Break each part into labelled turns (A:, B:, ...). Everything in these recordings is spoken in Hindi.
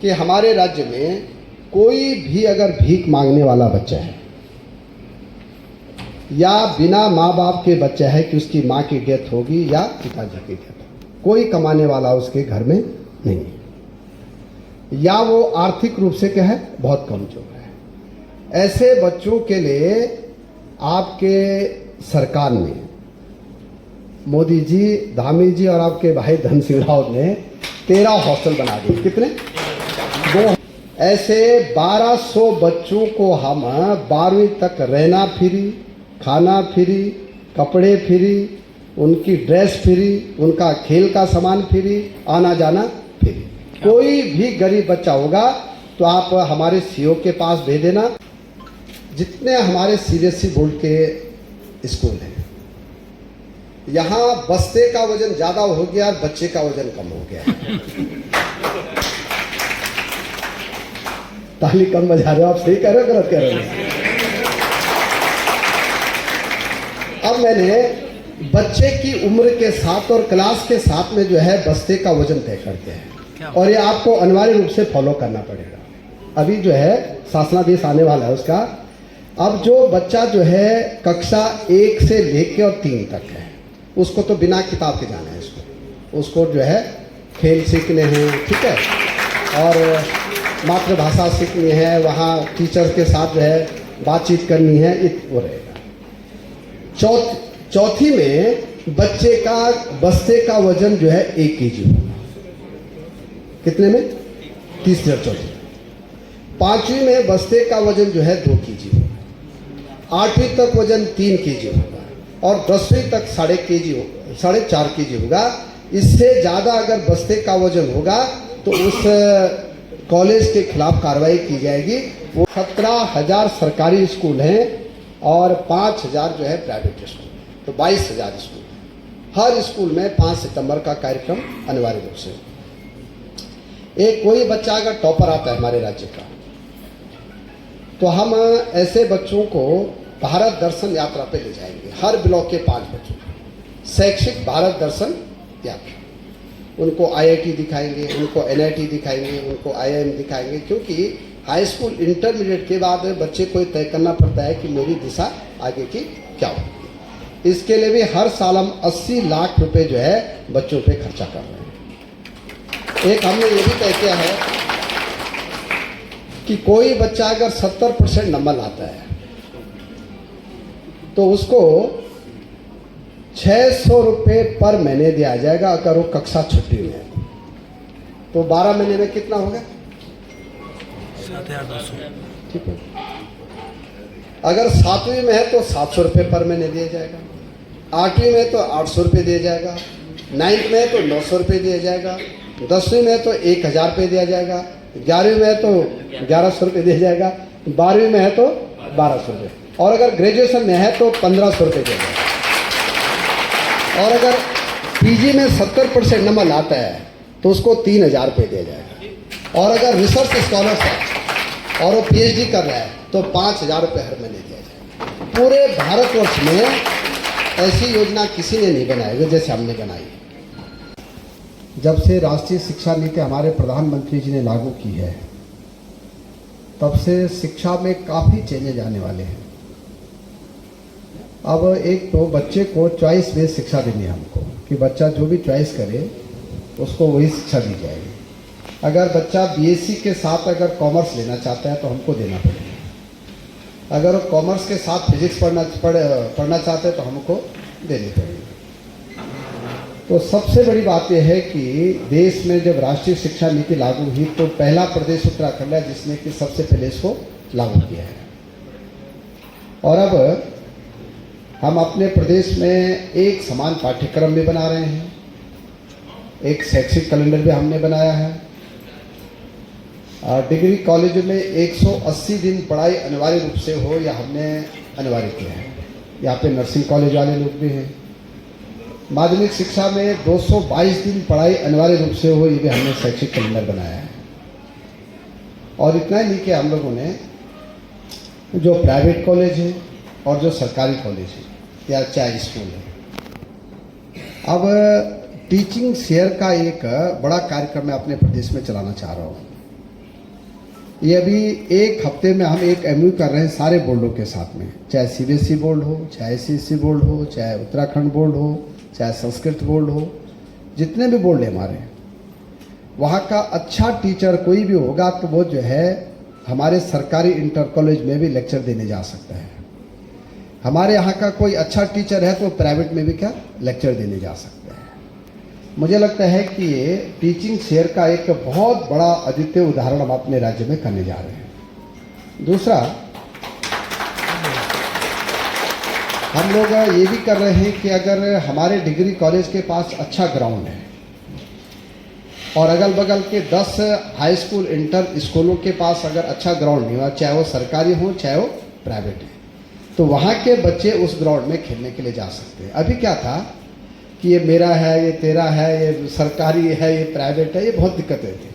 A: कि हमारे राज्य में कोई भी अगर भीख मांगने वाला बच्चा है या बिना माँ बाप के बच्चा है कि उसकी माँ की डेथ होगी या पिताजी की डेथ होगी, कोई कमाने वाला उसके घर में नहीं है, या वो आर्थिक रूप से क्या है बहुत कमजोर है, ऐसे बच्चों के लिए आपके सरकार ने, मोदी जी, धामी जी और आपके भाई धन सिंह रावत ने 13 हॉस्टल बना दिए। कितने? 2। ऐसे 1200 बच्चों को हम 12वीं तक रहना फ्री, खाना फ्री, कपड़े फ्री, उनकी ड्रेस फ्री, उनका खेल का सामान फ्री, आना जाना फ्री। कोई भी गरीब बच्चा होगा तो आप हमारे सीओ के पास भेज देना। जितने हमारे सीबीएसई बोर्ड के स्कूल हैं, यहाँ बस्ते का वजन ज़्यादा हो गया और बच्चे का वजन कम हो गया है। ताली कम बजा रहे हो आप, सही कह रहे हो गलत कह रहे हो? अब मैंने बच्चे की उम्र के साथ और क्लास के साथ में जो है बस्ते का वजन तय करते हैं और ये आपको अनिवार्य रूप से फॉलो करना पड़ेगा। अभी जो है शासनादेश आने वाला है उसका। अब जो बच्चा जो है कक्षा 1 से लेकर और 3 तक है, उसको तो बिना किताब के जाना है। उसको जो है खेल सीखने हैं, ठीक है, और मातृभाषा सीखनी है, वहाँ टीचर के साथ जो है बातचीत करनी है, वो रहेगा। चौथी में बच्चे का बस्ते का वजन जो है 1 kg होगा। कितने में? तीसरी और चौथी। 5वीं में बस्ते का वजन जो है 2 kg होगा। 8वीं तक वजन 3 kg होगा और 10वीं तक 4.5 kg होगा। इससे ज़्यादा अगर बस्ते का वजन होगा तो उस कॉलेज के खिलाफ कार्रवाई की जाएगी। वो 17,000 सरकारी स्कूल हैं और 5,000 जो है प्राइवेट स्कूल, तो 22,000 स्कूल। हर स्कूल में 5 सितंबर का कार्यक्रम अनिवार्य रूप से। एक कोई बच्चा अगर टॉपर आता है हमारे राज्य का, तो हम ऐसे बच्चों को भारत दर्शन यात्रा पे ले जाएंगे। हर ब्लॉक के 5 बच्चों को शैक्षिक भारत दर्शन यात्रा। उनको आईआईटी दिखाएंगे, उनको एनआईटी दिखाएंगे, उनको आईआईएम दिखाएंगे, क्योंकि हाई स्कूल इंटरमीडिएट के बाद बच्चे को तय करना पड़ता है कि मेरी दिशा आगे की क्या होगी। इसके लिए भी हर साल हम 80 लाख रुपए जो है बच्चों पे खर्चा कर रहे हैं। एक हमने ये भी तय किया है कि कोई बच्चा अगर 70% नंबर लाता है तो उसको 600 रुपये पर महीने दिया जाएगा। अगर वो कक्षा 6वीं में है तो 12 महीने में कितना होगा?
B: 7,200।
A: ठीक है। अगर 7वीं में है तो 700 रुपये पर महीने दिया जाएगा। 8वीं में तो 800 रुपये दिया जाएगा। 9th में है तो 900 रुपये दिया जाएगा। 10वीं में तो 1,000 रुपये दिया जाएगा। 11वीं में है तो 1,100 रुपये दिया जाएगा। 12वीं में है तो 1,200 रुपये, और अगर ग्रेजुएशन में है तो 1,500 रुपये दिया जाएगा। और अगर पीजी में 70% नंबर लाता है तो उसको 3,000 रुपये दिया जाएगा। और अगर रिसर्च स्कॉलर है और वो पीएचडी कर रहा है तो 5,000 रुपये हर महीने दिया जाएगा। पूरे भारतवर्ष में ऐसी योजना किसी ने नहीं बनाई जैसे हमने बनाई। जब से राष्ट्रीय शिक्षा नीति हमारे प्रधानमंत्री जी ने लागू की है, तब से शिक्षा में काफ़ी चेंजेज आने वाले हैं। अब एक तो बच्चे को चॉइस बेस्ड शिक्षा देनी है हमको, कि बच्चा जो भी चॉइस करे उसको वही शिक्षा दी जाएगी। अगर बच्चा बीएससी के साथ अगर कॉमर्स लेना चाहता है तो हमको देना पड़ेगा। अगर वो कॉमर्स के साथ फिजिक्स पढ़ना चाहते हैं तो हमको देनी पड़ेगी। तो सबसे बड़ी बात यह है कि देश में जब राष्ट्रीय शिक्षा नीति लागू हुई तो पहला प्रदेश उत्तराखंड है जिसने कि सबसे पहले इसको लागू किया है। और अब हम अपने प्रदेश में एक समान पाठ्यक्रम भी बना रहे हैं, एक शैक्षिक कैलेंडर भी हमने बनाया है। डिग्री कॉलेज में 180 दिन पढ़ाई अनिवार्य रूप से हो यह हमने अनिवार्य किया है। यहाँ पे नर्सिंग कॉलेज वाले लोग भी हैं। माध्यमिक शिक्षा में 222 दिन पढ़ाई अनिवार्य रूप से हो, ये भी हमने शैक्षिक कैलेंडर बनाया है। और इतना ही नहीं किया हम लोगों ने, जो प्राइवेट कॉलेज है और जो सरकारी कॉलेज है या चाहे स्कूल है, अब टीचिंग शेयर का एक बड़ा कार्यक्रम मैं अपने प्रदेश में चलाना चाह रहा हूँ। ये अभी एक हफ्ते में हम एक एमयू कर रहे हैं सारे बोर्डों के साथ में, चाहे सीबीएसई बोर्ड हो, चाहे सीएससी बोर्ड हो, चाहे उत्तराखंड बोर्ड हो, चाहे संस्कृत बोर्ड हो, जितने भी बोर्ड हैं हमारे, वहाँ का अच्छा टीचर कोई भी होगा तो वो जो है हमारे सरकारी इंटर कॉलेज में भी लेक्चर देने जा सकता है। हमारे यहाँ का कोई अच्छा टीचर है तो प्राइवेट में भी क्या लेक्चर देने जा सकता है। मुझे लगता है कि ये टीचिंग शेयर का एक बहुत बड़ा अद्वितीय उदाहरण हम अपने राज्य में करने जा रहे हैं। दूसरा, हम लोग ये भी कर रहे हैं कि अगर हमारे डिग्री कॉलेज के पास अच्छा ग्राउंड है और अगल बगल के 10 हाई स्कूल इंटर स्कूलों के पास अगर अच्छा ग्राउंड नहीं हुआ, चाहे वो सरकारी हो चाहे वो प्राइवेट है, तो वहाँ के बच्चे उस ग्राउंड में खेलने के लिए जा सकते हैं। अभी क्या था कि ये मेरा है, ये तेरा है, ये सरकारी है, ये प्राइवेट है, ये बहुत दिक्कतें थी।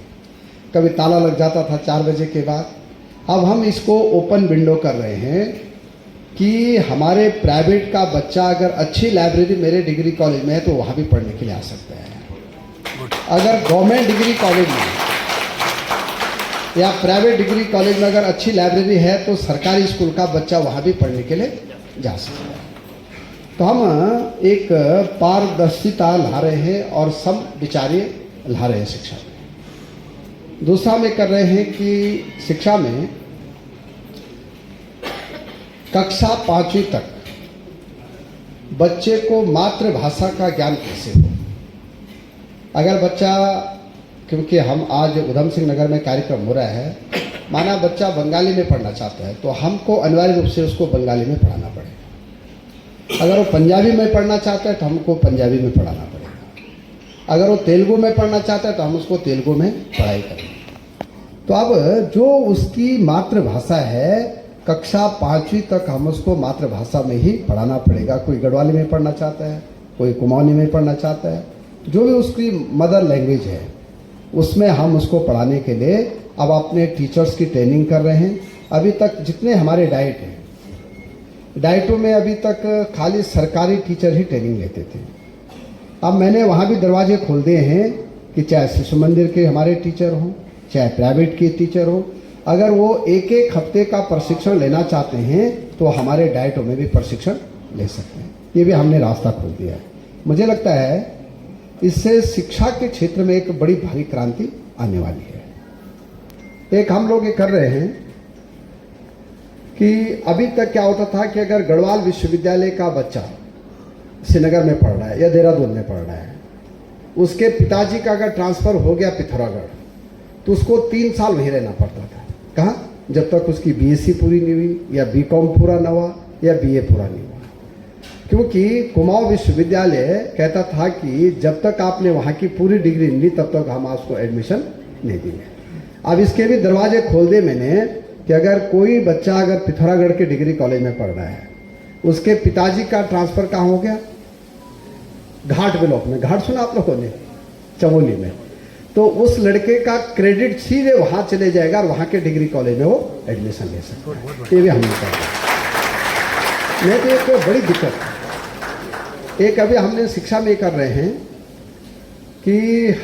A: कभी ताला लग जाता था 4 बजे के बाद। अब हम इसको ओपन विंडो कर रहे हैं कि हमारे प्राइवेट का बच्चा अगर अच्छी लाइब्रेरी मेरे डिग्री कॉलेज में है तो वहाँ भी पढ़ने के लिए आ सकता है। अगर गवर्नमेंट डिग्री कॉलेज में या प्राइवेट डिग्री कॉलेज में अगर अच्छी लाइब्रेरी है तो सरकारी स्कूल का बच्चा वहाँ भी पढ़ने के लिए जा सकता है। तो हम एक पारदर्शिता ला रहे हैं और सम विचार्य ला रहे हैं शिक्षा में। दूसरा हम कर रहे हैं कि शिक्षा में कक्षा 5वीं तक बच्चे को मातृभाषा का ज्ञान कैसे हो। अगर बच्चा, क्योंकि हम आज उधम सिंह नगर में कार्यक्रम हो रहा है, माना बच्चा बंगाली में पढ़ना चाहता है तो हमको अनिवार्य रूप से उसको बंगाली में पढ़ाना पड़ेगा। अगर वो पंजाबी में पढ़ना चाहता है तो हमको पंजाबी में पढ़ाना पड़ेगा। अगर वो तेलुगु में पढ़ना चाहता है तो हम उसको तेलुगु में पढ़ाई करेंगे। तो अब जो उसकी मातृभाषा है, कक्षा 5वीं तक हम उसको मातृभाषा में ही पढ़ाना पड़ेगा। कोई गढ़वाली में पढ़ना चाहता है, कोई कुमाऊनी में पढ़ना चाहता है, जो भी उसकी मदर लैंग्वेज है उसमें हम उसको पढ़ाने के लिए अब अपने टीचर्स की ट्रेनिंग कर रहे हैं। अभी तक जितने हमारे डाइट हैं, डाइटों में अभी तक खाली सरकारी टीचर ही ट्रेनिंग लेते थे। अब मैंने वहाँ भी दरवाजे खोल दिए हैं कि चाहे शिशु मंदिर के हमारे टीचर हों, चाहे प्राइवेट के टीचर हों, अगर वो एक एक हफ्ते का प्रशिक्षण लेना चाहते हैं तो हमारे डाइटों में भी प्रशिक्षण ले सकते हैं। ये भी हमने रास्ता खोल दिया है। मुझे लगता है इससे शिक्षा के क्षेत्र में एक बड़ी भारी क्रांति आने वाली है। एक हम लोग ये कर रहे हैं कि अभी तक क्या होता था कि अगर गढ़वाल विश्वविद्यालय का बच्चा श्रीनगर में पढ़ रहा है या देहरादून में पढ़ रहा है, उसके पिताजी का अगर ट्रांसफ़र हो गया पिथौरागढ़ तो उसको 3 साल वहीं रहना पड़ता था। कहाँ? जब तक उसकी बीएससी पूरी नहीं हुई या बीकॉम पूरा ना हुआ या बीए पूरा नहीं हुआ। क्योंकि कुमाऊं विश्वविद्यालय कहता था कि जब तक आपने वहाँ की पूरी डिग्री नहीं ली तब तक हम आपको एडमिशन नहीं देंगे। अब इसके भी दरवाजे खोल दिए मैंने कि अगर कोई बच्चा अगर पिथौरागढ़ के डिग्री कॉलेज में पढ़ रहा है, उसके पिताजी का ट्रांसफ़र कहाँ हो गया? घाट ब्लॉक में। घाट सुना आप लोगों ने? चमोली में। तो उस लड़के का क्रेडिट सीधे वहाँ चले जाएगा और वहाँ के डिग्री कॉलेज में वो एडमिशन ले सकता है। ये भी हमने कर नहीं तो एक बड़ी दिक्कत है। एक अभी हमने शिक्षा में कर रहे हैं कि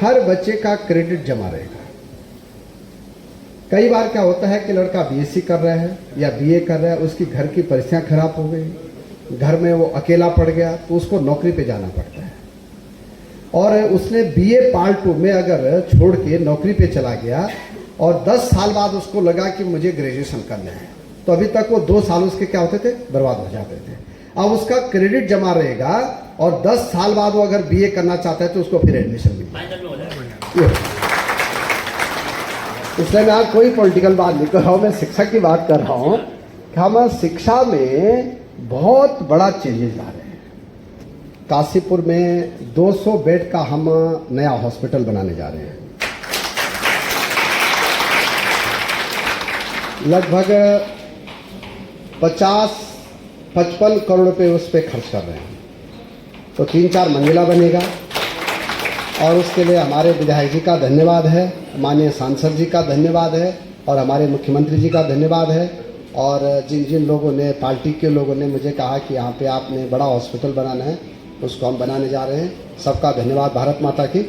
A: हर बच्चे का क्रेडिट जमा रहेगा। कई बार क्या होता है कि लड़का बीएससी कर रहा है या बीए कर रहा है, उसकी घर की परिस्थितियाँ खराब हो गई, घर में वो अकेला पड़ गया तो उसको नौकरी पे जाना पड़ता है। और उसने बीए पार्ट 2 में अगर छोड़ के नौकरी पे चला गया और 10 साल बाद उसको लगा कि मुझे ग्रेजुएशन करना है, तो अभी तक वो 2 साल उसके क्या होते थे? बर्बाद हो जाते थे। अब उसका क्रेडिट जमा रहेगा और 10 साल बाद वो अगर बीए करना चाहता है तो उसको फिर एडमिशन मिलेगा। इसलिए मैं आज कोई पॉलिटिकल बात नहीं कर रहा हूँ, मैं शिक्षा की बात कर रहा हूँ कि हम शिक्षा में बहुत बड़ा चेंजेस ला रहे हैं। काशीपुर में 200 बेड का हम नया हॉस्पिटल बनाने जा रहे हैं। लगभग 50-55 करोड़ रुपए उस पर खर्च कर रहे हैं। तो 3-4 मंजिला बनेगा और उसके लिए हमारे विधायक जी का धन्यवाद है, माननीय सांसद जी का धन्यवाद है और हमारे मुख्यमंत्री जी का धन्यवाद है। और जिन जिन लोगों ने, पार्टी के लोगों ने मुझे कहा कि यहाँ पे आपने बड़ा हॉस्पिटल बनाना है, उसको हम बनाने जा रहे हैं। सबका धन्यवाद। भारत माता की।